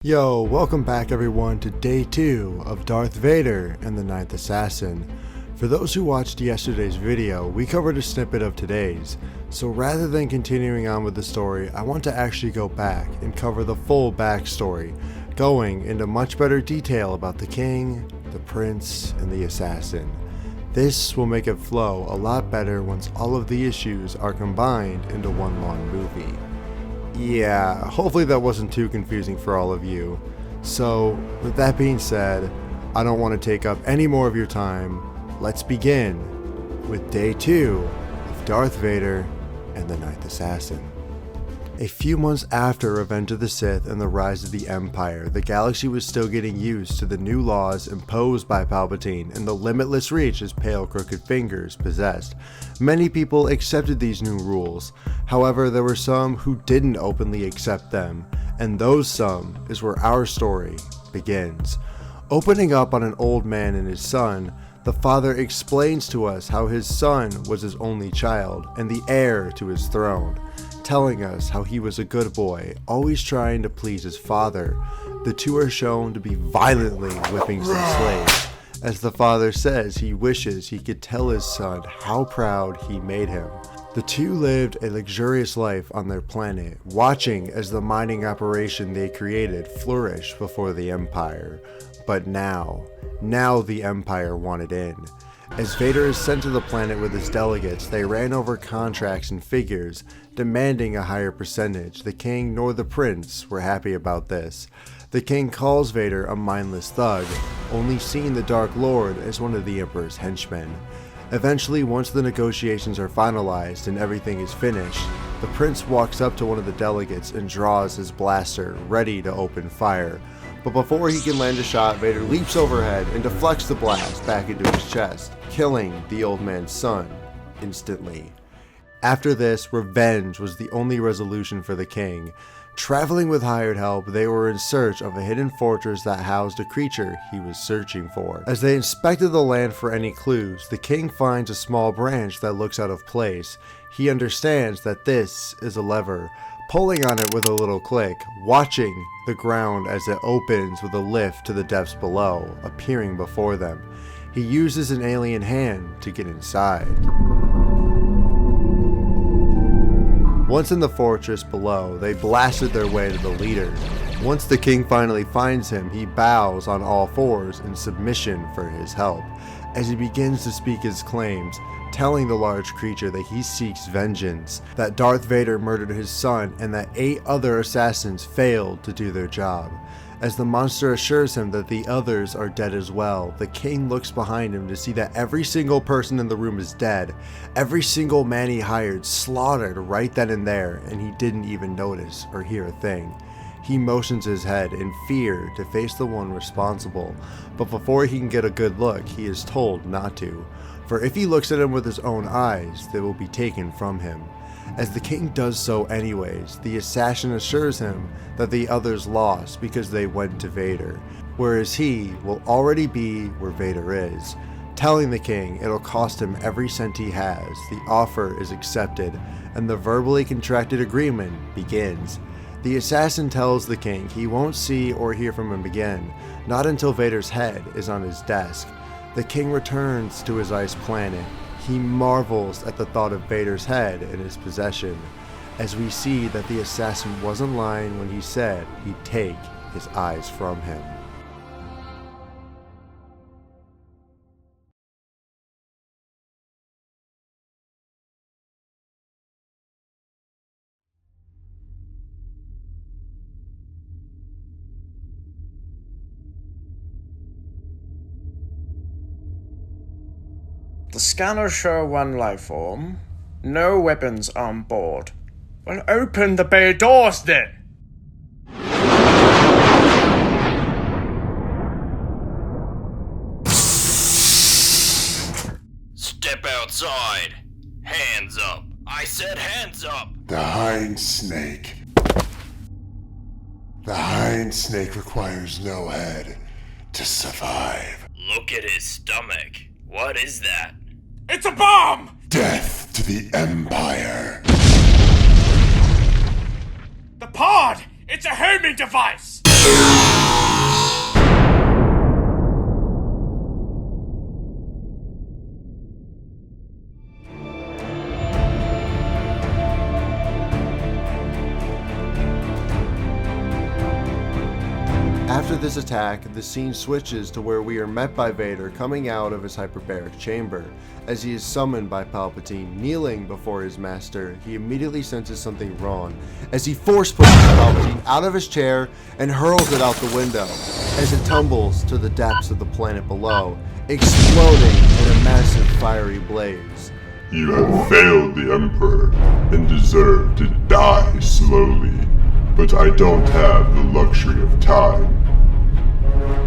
Yo, welcome back everyone to day 2 of Darth Vader and the Ninth Assassin. For those who watched yesterday's video, we covered a snippet of today's, so rather than continuing on with the story, I want to actually go back and cover the full backstory, going into much better detail about the king, the prince, and the assassin. This will make it flow a lot better once all of the issues are combined into one long movie. Yeah, hopefully that wasn't too confusing for all of you. So, with that being said, I don't want to take up any more of your time. Let's begin with day 2 of Darth Vader and the Ninth Assassin. A few months after Revenge of the Sith and the rise of the Empire, the galaxy was still getting used to the new laws imposed by Palpatine and the limitless reach his pale crooked fingers possessed. Many people accepted these new rules, however there were some who didn't openly accept them, and those some is where our story begins. Opening up on an old man and his son, the father explains to us how his son was his only child and the heir to his throne, telling us how he was a good boy, always trying to please his father. The two are shown to be violently whipping some slaves, as the father says he wishes he could tell his son how proud he made him. The two lived a luxurious life on their planet, watching as the mining operation they created flourished before the Empire. But now the Empire wanted in. As Vader is sent to the planet with his delegates, they ran over contracts and figures, demanding a higher percentage. The king nor the prince were happy about this. The king calls Vader a mindless thug, only seeing the Dark Lord as one of the Emperor's henchmen. Eventually, once the negotiations are finalized and everything is finished, the prince walks up to one of the delegates and draws his blaster, ready to open fire. But before he can land a shot, Vader leaps overhead and deflects the blast back into his chest, killing the old man's son instantly. After this, revenge was the only resolution for the king. Traveling with hired help, they were in search of a hidden fortress that housed a creature he was searching for. As they inspected the land for any clues, the king finds a small branch that looks out of place. He understands that this is a lever, pulling on it with a little click, watching the ground as it opens with a lift to the depths below, appearing before them. He uses an alien hand to get inside. Once in the fortress below, they blasted their way to the leader. Once the king finally finds him, he bows on all fours in submission for his help. As he begins to speak his claims, telling the large creature that he seeks vengeance, that Darth Vader murdered his son, and that 8 other assassins failed to do their job. As the monster assures him that the others are dead as well, the king looks behind him to see that every single person in the room is dead. Every single man he hired slaughtered right then and there, and he didn't even notice or hear a thing. He motions his head in fear to face the one responsible, but before he can get a good look, he is told not to. For if he looks at him with his own eyes, they will be taken from him. As the king does so anyways, the assassin assures him that the others lost because they went to Vader, whereas he will already be where Vader is. Telling the king it'll cost him every cent he has, the offer is accepted, and the verbally contracted agreement begins. The assassin tells the king he won't see or hear from him again, not until Vader's head is on his desk. The king returns to his ice planet. He marvels at the thought of Vader's head in his possession, as we see that the assassin wasn't lying when he said he'd take his eyes from him. The scanners show one life form. No weapons on board. Well, open the bay doors then! Step outside. Hands up. I said hands up. The hind snake. The hind snake requires no head to survive. Look at his stomach. What is that? It's a bomb! Death to the Empire. The pod! It's a homing device! After this attack, the scene switches to where we are met by Vader coming out of his hyperbaric chamber. As he is summoned by Palpatine kneeling before his master, he immediately senses something wrong as he force pushes Palpatine out of his chair and hurls it out the window as it tumbles to the depths of the planet below, exploding in a massive fiery blaze. You have failed the Emperor and deserve to die slowly, but I don't have the luxury of time.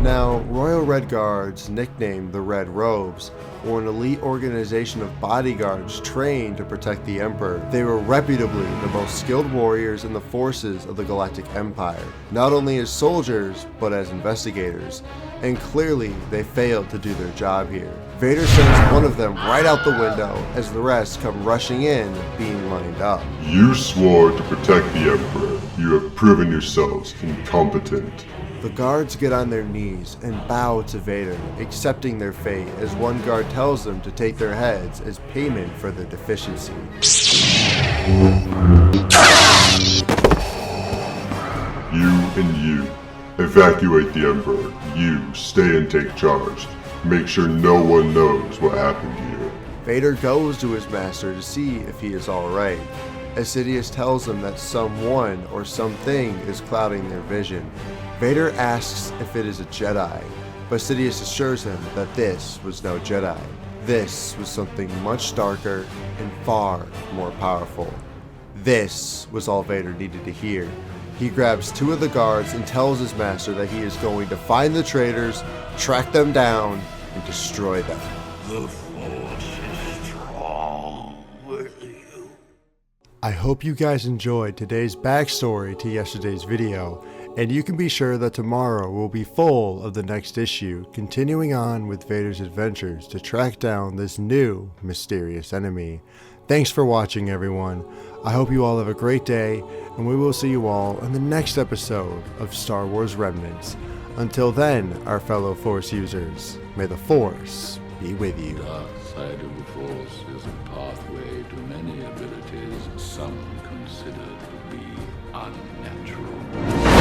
Now, Royal Red Guards, nicknamed the Red Robes, were an elite organization of bodyguards trained to protect the Emperor. They were reputably the most skilled warriors in the forces of the Galactic Empire, not only as soldiers, but as investigators, and clearly they failed to do their job here. Vader sends one of them right out the window as the rest come rushing in, being lined up. You swore to protect the Emperor. You have proven yourselves incompetent. The guards get on their knees and bow to Vader, accepting their fate as one guard tells them to take their heads as payment for their deficiency. You and you. Evacuate the Emperor. You stay and take charge. Make sure no one knows what happened here. Vader goes to his master to see if he is alright, as Sidious tells him that someone or something is clouding their vision. Vader asks if it is a Jedi, but Sidious assures him that this was no Jedi. This was something much darker and far more powerful. This was all Vader needed to hear. He grabs two of the guards and tells his master that he is going to find the traitors, track them down, and destroy them. The Force is strong with you. I hope you guys enjoyed today's backstory to yesterday's video, and you can be sure that tomorrow will be full of the next issue, continuing on with Vader's adventures to track down this new mysterious enemy. Thanks for watching, everyone. I hope you all have a great day, and we will see you all in the next episode of Star Wars Remnants. Until then, our fellow Force users, may the Force be with you. The dark side of the Force is a pathway to many abilities some consider to be unnatural.